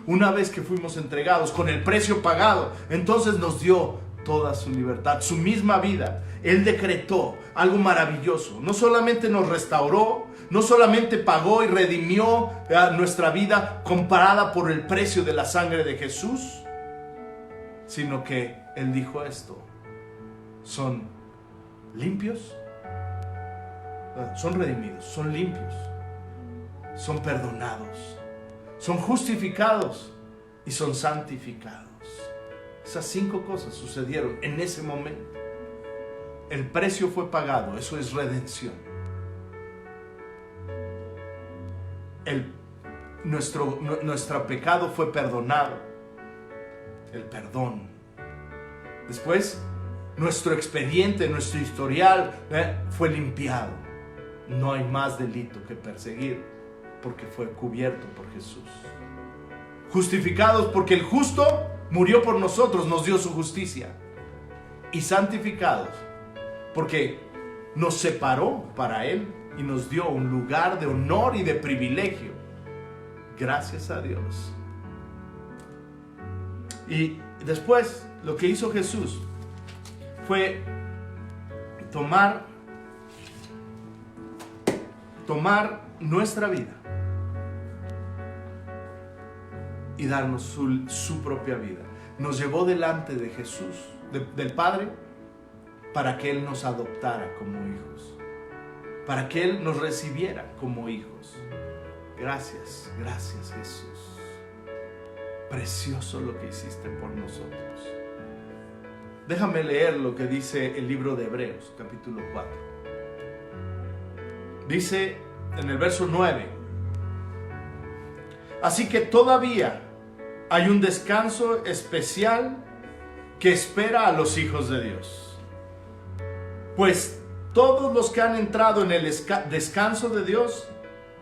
Una vez que fuimos entregados con el precio pagado, entonces nos dio toda su libertad, su misma vida. Él decretó algo maravilloso. No solamente nos restauró, no solamente pagó y redimió nuestra vida comparada por el precio de la sangre de Jesús, sino que Él dijo esto: son limpios, son redimidos, son limpios, son perdonados, son justificados y son santificados. Esas 5 cosas sucedieron en ese momento. El precio fue pagado, eso es redención. Nuestro pecado fue perdonado, el perdón. Después, nuestro expediente, nuestro historial fue limpiado. No hay más delito que perseguir, porque fue cubierto por Jesús. Justificados porque el justo murió por nosotros, nos dio su justicia. Y santificados porque nos separó para Él y nos dio un lugar de honor y de privilegio. Gracias a Dios. Y después lo que hizo Jesús fue tomar nuestra vida y darnos su propia vida. Nos llevó delante de Jesús, del Padre, para que Él nos adoptara como hijos, para que Él nos recibiera como hijos. Gracias, gracias Jesús. Precioso lo que hiciste por nosotros. Déjame leer lo que dice el libro de Hebreos, capítulo 4. Dice en el verso 9: así que todavía hay un descanso especial que espera a los hijos de Dios. Pues todos los que han entrado en el descanso de Dios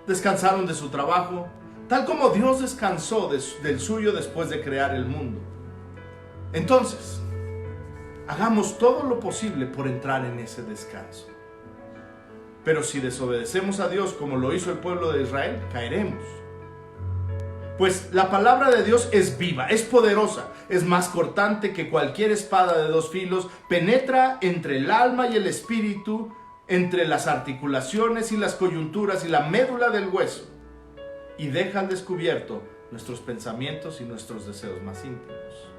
descansaron de su trabajo, tal como Dios descansó del suyo después de crear el mundo. Entonces, hagamos todo lo posible por entrar en ese descanso. Pero si desobedecemos a Dios como lo hizo el pueblo de Israel, caeremos. Pues la palabra de Dios es viva, es poderosa, es más cortante que cualquier espada de 2 filos, penetra entre el alma y el espíritu, entre las articulaciones y las coyunturas y la médula del hueso y deja al descubierto nuestros pensamientos y nuestros deseos más íntimos.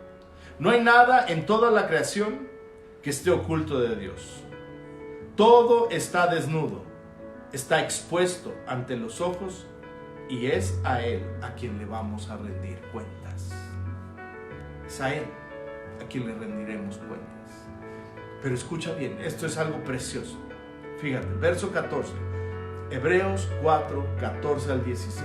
No hay nada en toda la creación que esté oculto de Dios. Todo está desnudo, está expuesto ante los ojos y es a Él a quien le vamos a rendir cuentas. Es a Él a quien le rendiremos cuentas. Pero escucha bien, esto es algo precioso. Fíjate, verso 14, Hebreos 4, 14 al 16.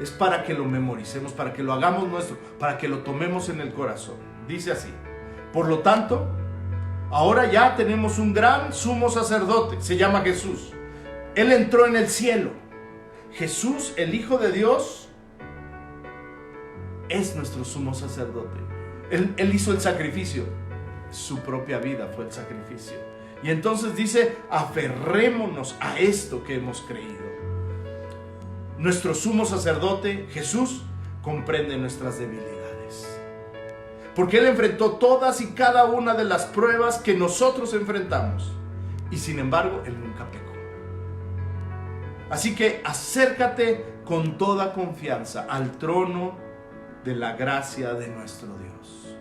Es para que lo memoricemos, para que lo hagamos nuestro, para que lo tomemos en el corazón. Dice así: por lo tanto, ahora ya tenemos un gran sumo sacerdote, se llama Jesús. Él entró en el cielo. Jesús, el Hijo de Dios, es nuestro sumo sacerdote. Él hizo el sacrificio. Su propia vida fue el sacrificio. Y entonces dice, aferrémonos a esto que hemos creído. Nuestro sumo sacerdote, Jesús, comprende nuestras debilidades. Porque Él enfrentó todas y cada una de las pruebas que nosotros enfrentamos. Y sin embargo, Él nunca pecó. Así que acércate con toda confianza al trono de la gracia de nuestro Dios.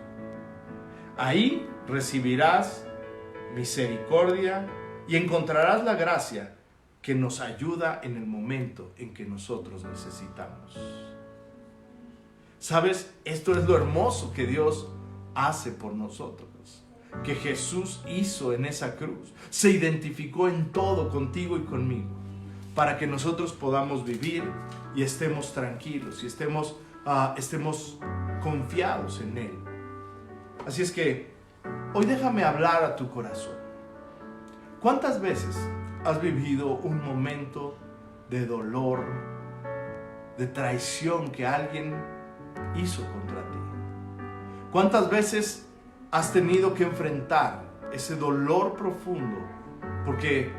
Ahí recibirás misericordia y encontrarás la gracia que nos ayuda en el momento en que nosotros necesitamos. ¿Sabes? Esto es lo hermoso que Dios hace por nosotros, que Jesús hizo en esa cruz. Se identificó en todo contigo y conmigo, para que nosotros podamos vivir y estemos tranquilos y estemos confiados en Él. Así es que hoy déjame hablar a tu corazón. ¿Cuántas veces has vivido un momento de dolor, de traición que alguien hizo contra ti? ¿Cuántas veces has tenido que enfrentar ese dolor profundo porque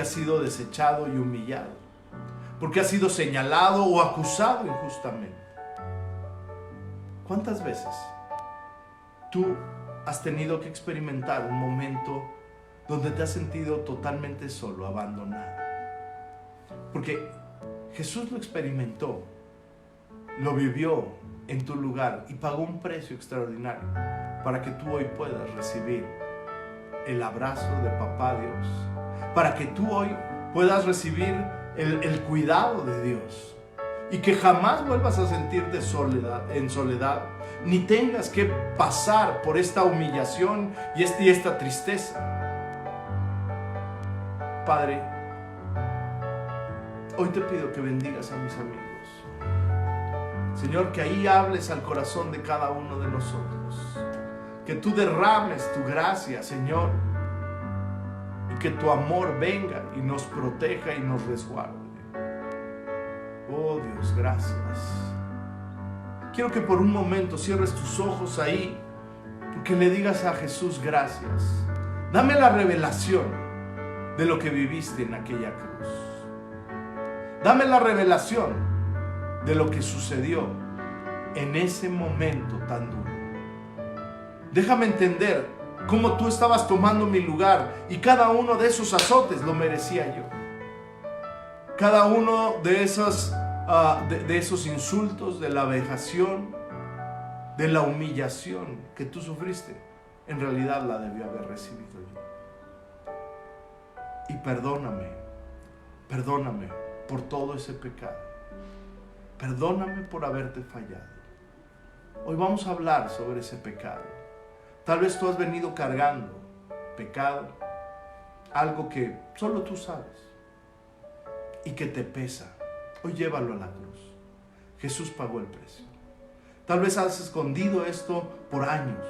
has sido desechado y humillado? Porque has sido señalado o acusado injustamente. ¿Cuántas veces tú has tenido que experimentar un momento donde te has sentido totalmente solo, abandonado? Porque Jesús lo experimentó, lo vivió en tu lugar y pagó un precio extraordinario para que tú hoy puedas recibir el abrazo de Papá Dios, para que tú hoy puedas recibir el cuidado de Dios y que jamás vuelvas a sentirte en soledad, ni tengas que pasar por esta humillación y esta tristeza. Padre, hoy te pido que bendigas a mis amigos. Señor, que ahí hables al corazón de cada uno de nosotros. Que tú derrames tu gracia, Señor, y que tu amor venga y nos proteja y nos resguarde. Oh Dios, gracias. Quiero que por un momento cierres tus ojos ahí, porque le digas a Jesús gracias. Dame la revelación de lo que viviste en aquella cruz. Dame la revelación de lo que sucedió en ese momento tan duro. Déjame entender cómo tú estabas tomando mi lugar y cada uno de esos azotes lo merecía yo. Cada uno de esos insultos, de la vejación, de la humillación que tú sufriste, en realidad la debí haber recibido yo. Y perdóname por todo ese pecado. Perdóname por haberte fallado. Hoy vamos a hablar sobre ese pecado. Tal vez tú has venido cargando pecado, algo que solo tú sabes y que te pesa. Hoy llévalo a la cruz. Jesús pagó el precio. Tal vez has escondido esto por años.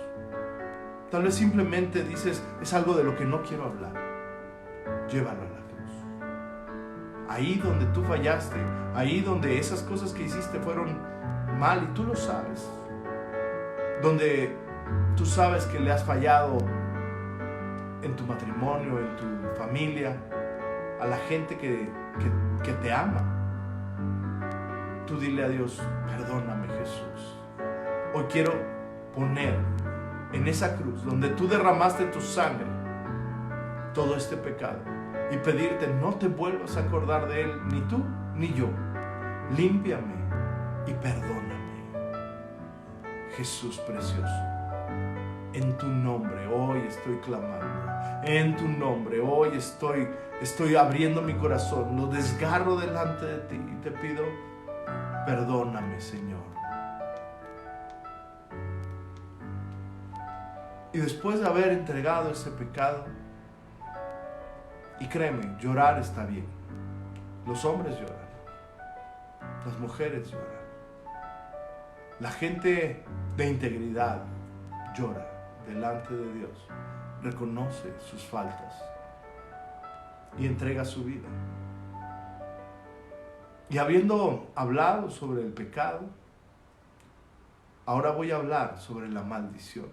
Tal vez simplemente dices, es algo de lo que no quiero hablar. Llévalo a la cruz. Ahí donde tú fallaste, ahí donde esas cosas que hiciste fueron mal y tú lo sabes. Donde tú sabes que le has fallado en tu matrimonio, en tu familia, a la gente que te ama. Tú dile a Dios, perdóname Jesús. Hoy quiero poner en esa cruz donde tú derramaste tu sangre todo este pecado. y pedirte no te vuelvas a acordar de él, ni tú ni yo. Límpiame y perdóname. Jesús precioso, en tu nombre hoy estoy clamando. En tu nombre hoy estoy abriendo mi corazón, lo desgarro delante de ti y te pido, perdóname, Señor. Y después de haber entregado ese pecado, y créeme, llorar está bien. Los hombres lloran, las mujeres lloran, la gente de integridad llora delante de Dios, reconoce sus faltas y entrega su vida. Y habiendo hablado sobre el pecado, ahora voy a hablar sobre la maldición.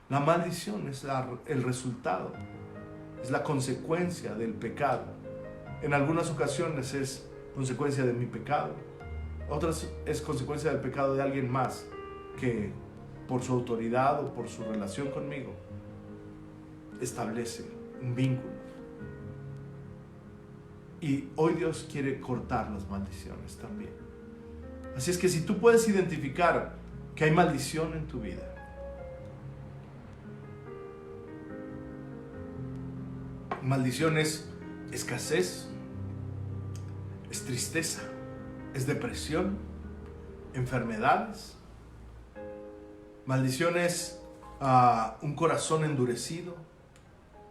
La maldición es el resultado, es la consecuencia del pecado. En algunas ocasiones es consecuencia de mi pecado, otras es consecuencia del pecado de alguien más que por su autoridad o por su relación conmigo establece un vínculo. Y hoy Dios quiere cortar las maldiciones también. Así es que si tú puedes identificar que hay maldición en tu vida, maldición es escasez, es tristeza, es depresión, enfermedades. Maldición es un corazón endurecido,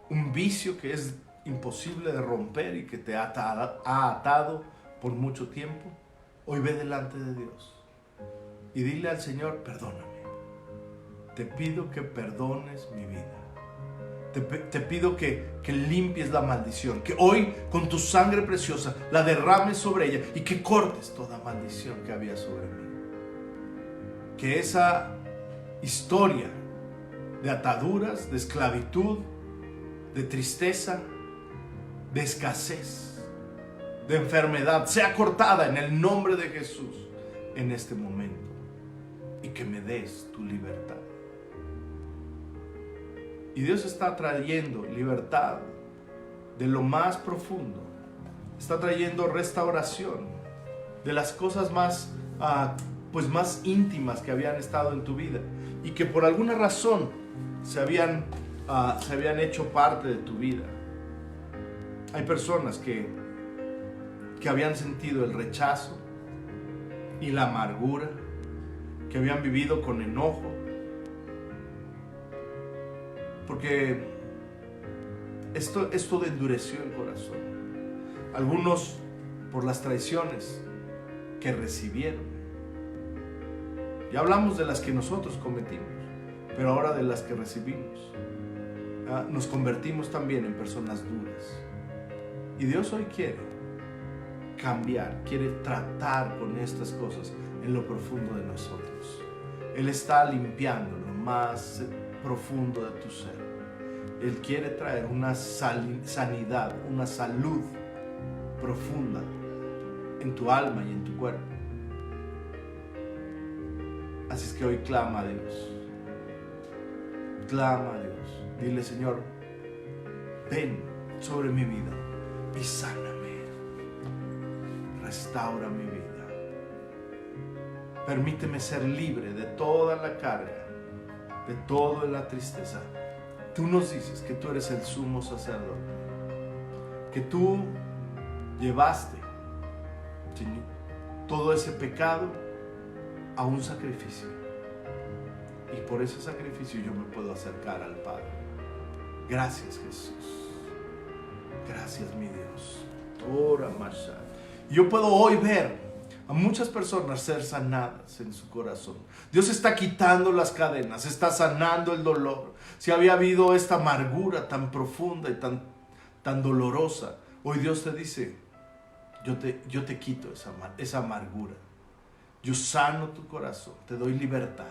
un vicio que es imposible de romper y que te ha atado por mucho tiempo. Hoy ve delante de Dios y dile al Señor, perdóname. Te pido que perdones mi vida. Te pido que limpies la maldición, que hoy con tu sangre preciosa la derrames sobre ella y que cortes toda maldición que había sobre mí. Que esa historia de ataduras, de esclavitud, de tristeza, de escasez, de enfermedad sea cortada en el nombre de Jesús en este momento y que me des tu libertad. Y Dios está trayendo libertad de lo más profundo. Está trayendo restauración de las cosas más íntimas que habían estado en tu vida y que por alguna razón se habían hecho parte de tu vida. Hay personas que habían sentido el rechazo y la amargura, que habían vivido con enojo, porque esto endureció el corazón. Algunos por las traiciones que recibieron. Ya hablamos de las que nosotros cometimos, pero ahora de las que recibimos. Nos convertimos también en personas duras. Y Dios hoy quiere cambiar, quiere tratar con estas cosas en lo profundo de nosotros. Él está limpiando lo más profundo de tu ser. Él quiere traer una sanidad, una salud profunda en tu alma y en tu cuerpo. Así es que hoy clama a Dios. Clama a Dios. Dile, Señor, ven sobre mi vida y sáname. Restaura mi vida. Permíteme ser libre de toda la carga, de toda la tristeza. Tú nos dices que tú eres el sumo sacerdote, que tú llevaste todo ese pecado a un sacrificio, y por ese sacrificio yo me puedo acercar al Padre. Gracias, Jesús. Gracias, mi Dios. Ora Masha. Yo puedo hoy ver a muchas personas ser sanadas en su corazón. Dios está quitando las cadenas, está sanando el dolor. Si había habido esta amargura tan profunda y tan dolorosa, hoy Dios te dice, yo te quito esa amargura. Yo sano tu corazón, te doy libertad.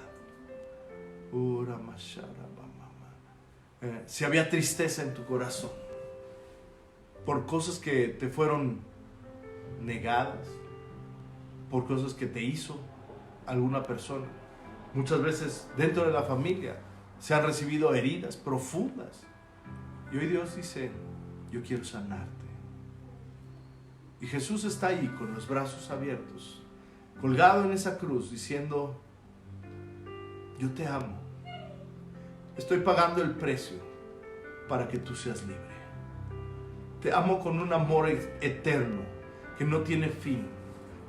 Si había tristeza en tu corazón por cosas que te fueron negadas, por cosas que te hizo alguna persona, muchas veces dentro de la familia se han recibido heridas profundas, y hoy Dios dice, yo quiero sanarte. Y Jesús está ahí con los brazos abiertos, colgado en esa cruz, diciendo, yo te amo. Estoy pagando el precio para que tú seas libre. Te amo con un amor eterno que no tiene fin.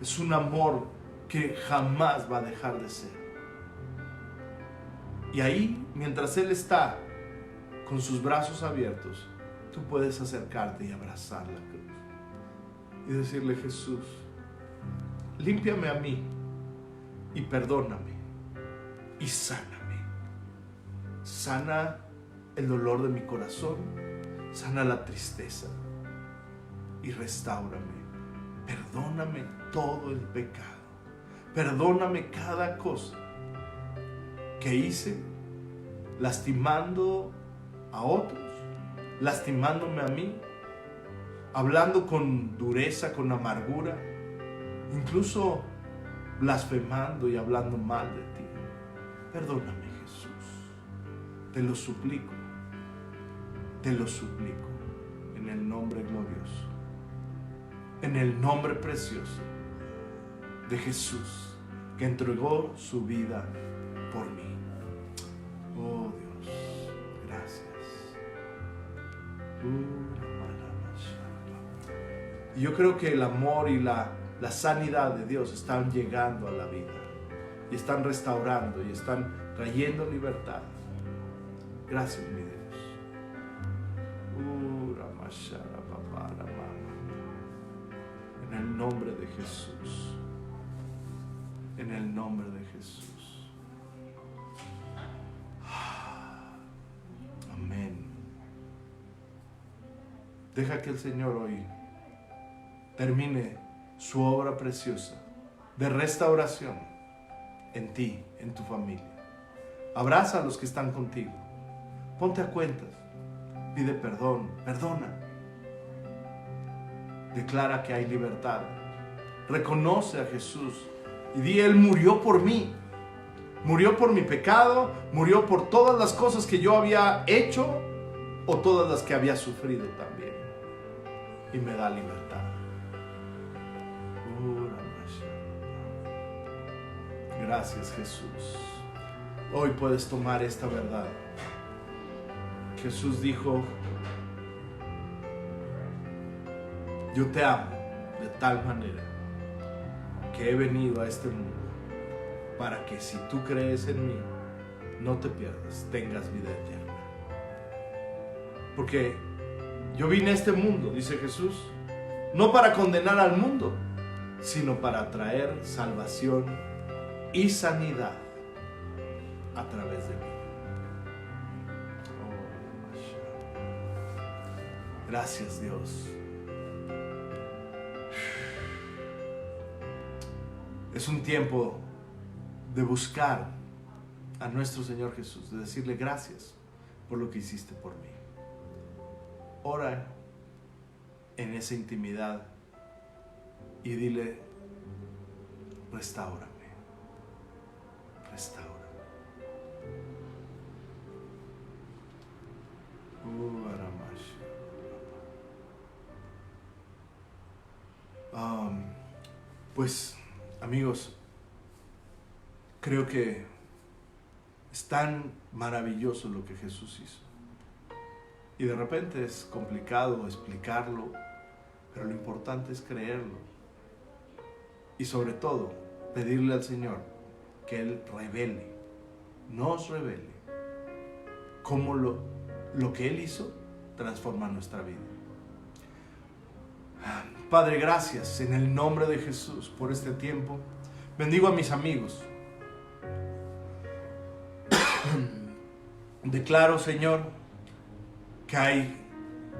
Es un amor que jamás va a dejar de ser. Y ahí, mientras Él está con sus brazos abiertos, tú puedes acercarte y abrazar la cruz y decirle, Jesús, límpiame a mí y perdóname y sáname. Sana el dolor de mi corazón, sana la tristeza y restáurame. Perdóname todo el pecado. Perdóname cada cosa que hice lastimando a otros, lastimándome a mí, hablando con dureza, con amargura, incluso blasfemando y hablando mal de ti. Perdóname, Jesús. Te lo suplico en el nombre glorioso, en el nombre precioso de Jesús, que entregó su vida por mí. Oh Dios, gracias. Y yo creo que el amor y la sanidad de Dios están llegando a la vida y están restaurando y están trayendo libertad. Gracias, mi Dios. En el nombre de Jesús. En el nombre de Jesús. Amén. Deja que el Señor hoy termine su obra preciosa de restauración en ti, en tu familia. Abraza a los que están contigo. Ponte a cuentas. Pide perdón. Perdona. Declara que hay libertad. Reconoce a Jesús y di, Él murió por mí. Murió por mi pecado. Murió por todas las cosas que yo había hecho o todas las que había sufrido también. Y me da libertad. Gracias, Jesús. Hoy puedes tomar esta verdad. Jesús dijo, yo te amo de tal manera que he venido a este mundo para que si tú crees en mí, no te pierdas, tengas vida eterna. Porque yo vine a este mundo, dice Jesús, no para condenar al mundo, sino para traer salvación y sanidad a través de mí. Gracias, Dios. Es un tiempo de buscar a nuestro Señor Jesús, de decirle gracias por lo que hiciste por mí. Ora en esa intimidad y dile, restáurame, restáurame. Pues, amigos, creo que es tan maravilloso lo que Jesús hizo. Y de repente es complicado explicarlo, pero lo importante es creerlo. Y sobre todo, pedirle al Señor que Él nos revele cómo lo que Él hizo transforma nuestra vida. Padre, gracias en el nombre de Jesús por este tiempo. Bendigo a mis amigos. Declaro, Señor, que hay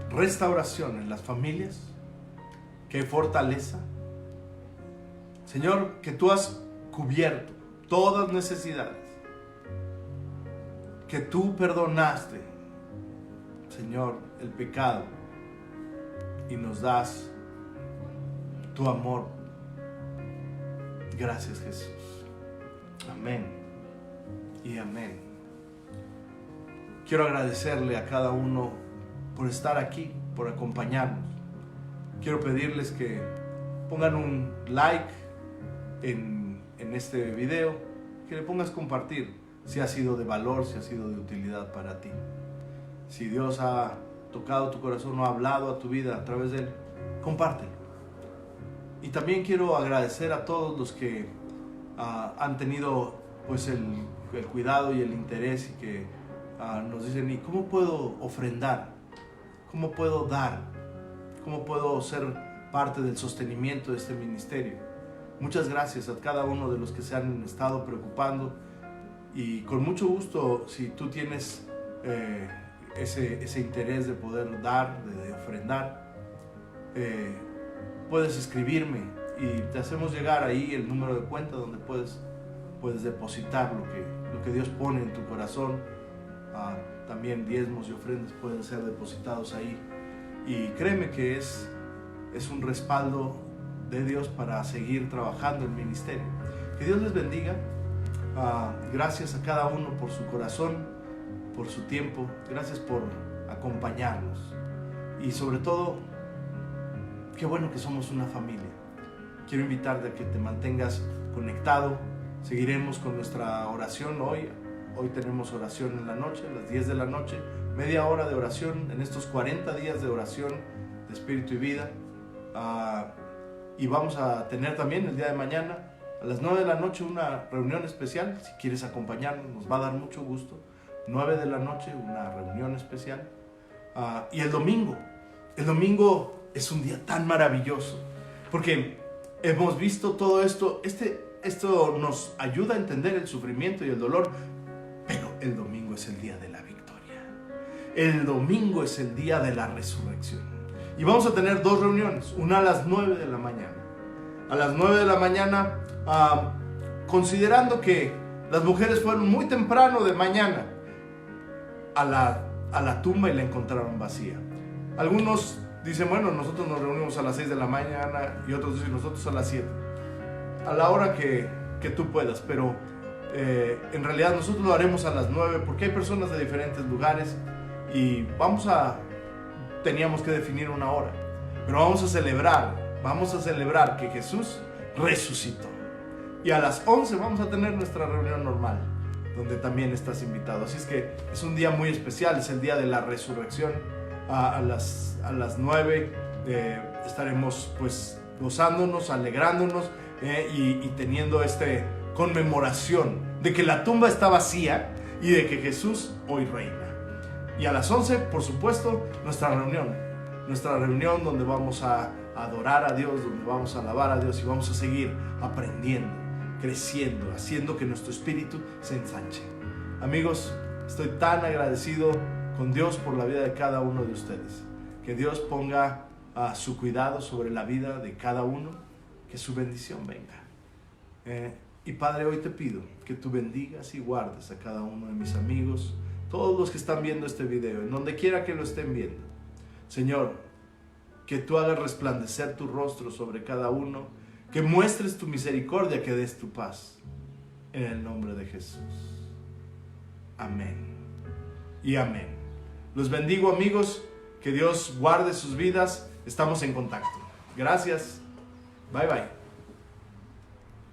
restauración en las familias, que hay fortaleza. Señor, que tú has cubierto todas necesidades, que tú perdonaste, Señor, el pecado y nos das tu amor. Gracias, Jesús. Amén y amén. Quiero agradecerle a cada uno por estar aquí por acompañarnos. Quiero pedirles que pongan un like en este video, que le pongas compartir si ha sido de valor, si ha sido de utilidad para ti. Si Dios ha tocado tu corazón o ha hablado a tu vida a través de él, compártelo. Y también quiero agradecer a todos los que han tenido pues el cuidado y el interés y que nos dicen, ¿y cómo puedo ofrendar? ¿Cómo puedo dar? ¿Cómo puedo ser parte del sostenimiento de este ministerio? Muchas gracias a cada uno de los que se han estado preocupando, y con mucho gusto, si tú tienes ese interés de poder dar, de ofrendar, puedes escribirme y te hacemos llegar ahí el número de cuenta donde puedes depositar lo que Dios pone en tu corazón. También diezmos y ofrendas pueden ser depositados ahí, y créeme que es un respaldo de Dios para seguir trabajando el ministerio. Que Dios les bendiga. Gracias a cada uno por su corazón, por su tiempo. Gracias por acompañarnos, y sobre todo, qué bueno que somos una familia. Quiero invitarte a que te mantengas conectado. Seguiremos con nuestra oración hoy. Hoy tenemos oración en la noche, a las 10 de la noche, media hora de oración en estos 40 días de oración de Espíritu y Vida. Y vamos a tener también el día de mañana a las 9 de la noche una reunión especial. Si quieres acompañarnos, nos va a dar mucho gusto. 9 de la noche, una reunión especial. Y el domingo es un día tan maravilloso, porque hemos visto todo esto. Esto nos ayuda a entender el sufrimiento y el dolor, pero el domingo es el día de la victoria. El domingo es el día de la resurrección. Y vamos a tener dos reuniones, una a las 9 de la mañana. A las 9 de la mañana, considerando que las mujeres fueron muy temprano de mañana a la tumba y la encontraron vacía. Algunos dicen, bueno, nosotros nos reunimos a las 6 de la mañana, y otros dicen, nosotros a las 7. A la hora que tú puedas, pero en realidad nosotros lo haremos a las 9, porque hay personas de diferentes lugares y teníamos que definir una hora, pero vamos a celebrar que Jesús resucitó. Y a las 11 vamos a tener nuestra reunión normal, donde también estás invitado. Así es que es un día muy especial, es el día de la resurrección. A las 9 estaremos pues gozándonos, alegrándonos, y teniendo esta conmemoración de que la tumba está vacía y de que Jesús hoy reina. Y a las 11, por supuesto, nuestra reunión donde vamos a adorar a Dios, donde vamos a alabar a Dios y vamos a seguir aprendiendo, creciendo, haciendo que nuestro espíritu se ensanche. Amigos, estoy tan agradecido con Dios por la vida de cada uno de ustedes. Que Dios ponga su cuidado sobre la vida de cada uno, que su bendición venga. Y Padre, hoy te pido que tú bendigas y guardes a cada uno de mis amigos, todos los que están viendo este video, en donde quiera que lo estén viendo. Señor, que tú hagas resplandecer tu rostro sobre cada uno, que muestres tu misericordia, que des tu paz. En el nombre de Jesús. Amén y amén. Los bendigo, amigos. Que Dios guarde sus vidas. Estamos en contacto. Gracias. Bye bye.